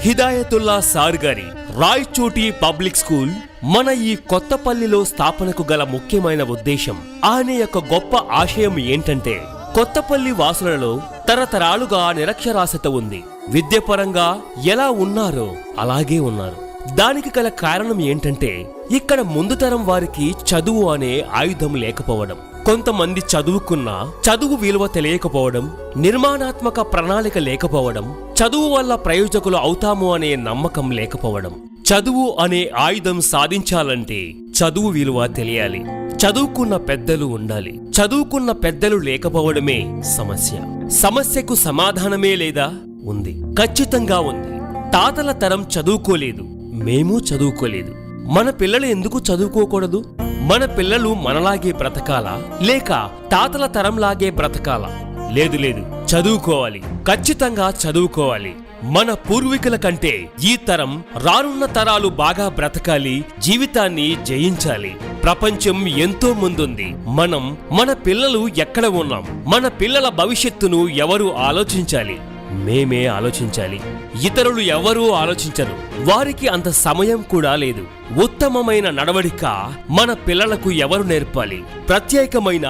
Hidayatullah sir గారి Rayachoti public school మన ఈ కొత్తపల్లిలో స్థాపనకు గల ముఖ్యమైన ఉద్దేశం, ఆయన యొక్క గొప్ప ఆశయం ఏంటంటే కొత్తపల్లి వాసులలో తరతరాలుగా నిరక్షరాస్యత ఉంది. విద్యపరంగా ఎలా ఉన్నారో అలాగే ఉన్నారు. దానికి గల కారణం ఏంటంటే ఇక్కడ ముందు తరం వారికి చదువు అనే ఆయుధం లేకపోవడం, కొంతమంది చదువుకున్నా చదువు విలువ తెలియకపోవడం, నిర్మాణాత్మక ప్రణాళిక లేకపోవడం, చదువు వల్ల ప్రయోజకులు అవుతాము అనే నమ్మకం లేకపోవడం. చదువు అనే ఆయుధం సాధించాలంటే చదువు విలువ తెలియాలి, చదువుకున్న పెద్దలు ఉండాలి. చదువుకున్న పెద్దలు లేకపోవడమే సమస్య. సమస్యకు సమాధానమే లేదా? ఉంది, ఖచ్చితంగా ఉంది. తాతల తరం చదువుకోలేదు, మేము చదువుకోలేదు. మన పిల్లలు ఎందుకు చదువుకోకూడదు? మన పిల్లలు మనలాగే బ్రతకాలా లేక తాతల తరంలాగే బ్రతకాలా? లేదు లేదు, చదువుకోవాలి, ఖచ్చితంగా చదువుకోవాలి. మన పూర్వీకుల కంటే ఈ తరం, రానున్న తరాలు బాగా బ్రతకాలి, జీవితాన్ని జయించాలి. ప్రపంచం ఎంతో ముందుంది. మన పిల్లలు ఎక్కడ ఉన్నాం? మన పిల్లల భవిష్యత్తును ఎవరు ఆలోచించాలి? మేమే ఆలోచించాలి. ఇతరులు ఎవరూ ఆలోచించరు. వారికి అంత సమయం కూడా లేదు. ఉత్తమమైన నడవడిక మన పిల్లలకు ఎవరు నేర్పాలి? ప్రత్యేకమైన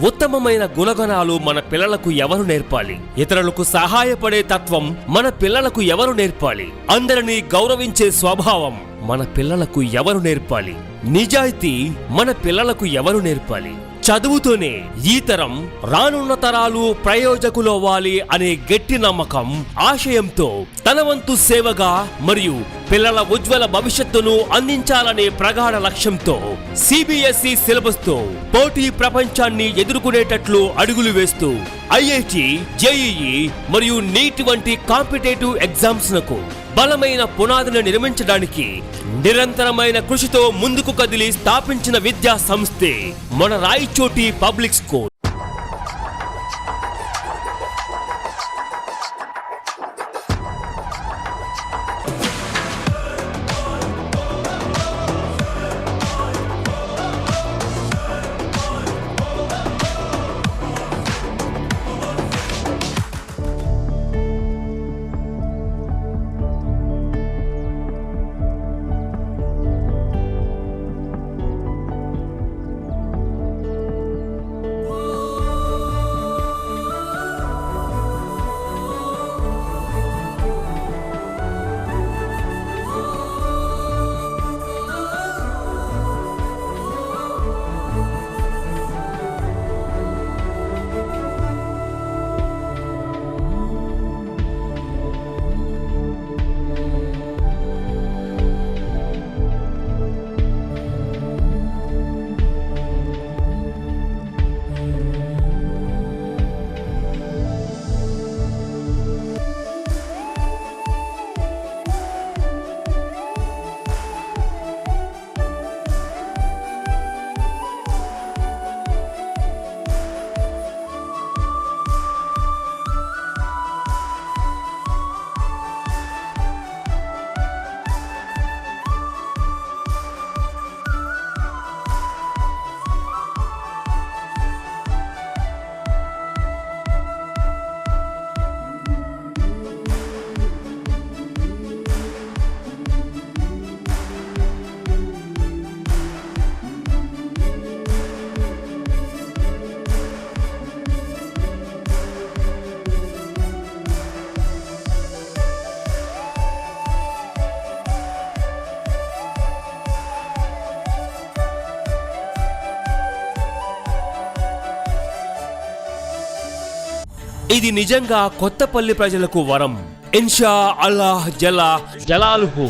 ఉత్తమమైన గుణగణాలు మన పిల్లలకు ఎవరు నేర్పాలి? ఇతరులకు సహాయపడే తత్వం మన పిల్లలకు ఎవరు నేర్పాలి? అందరినీ గౌరవించే స్వభావం మన పిల్లలకు ఎవరు నేర్పాలి? నిజాయితీ మన పిల్లలకు ఎవరు నేర్పాలి? చదువుతోనే ఈ తరం, రానున్న తరాలు ప్రయోజకులవ్వాలి అనే గట్టి నమ్మకం, ఆశయంతో తన వంతు సేవగా మరియు పిల్లల ఉజ్వల భవిష్యత్తును అందించాలనే ప్రగాఢ లక్ష్యంతో సిబిఎస్ఈ సిలబస్ తో పోటీ ప్రపంచాన్ని ఎదుర్కొనేటట్లు అడుగులు వేస్తూ ఐఐటి, జేఈఈ మరియు నీట్ వంటి కాంపిటేటివ్ ఎగ్జామ్స్ నకు బలమైన పునాదిని నిర్మించడానికి నిరంతరమైన కృషితో ముందుకు కదిలి స్థాపించిన విద్యా సంస్థే మన రాయచోటి పబ్లిక్ స్కూల్. ఇది నిజంగా కొత్తపల్లి ప్రజలకు వరం. ఇన్షా అల్లాహ్ జలాలుహు.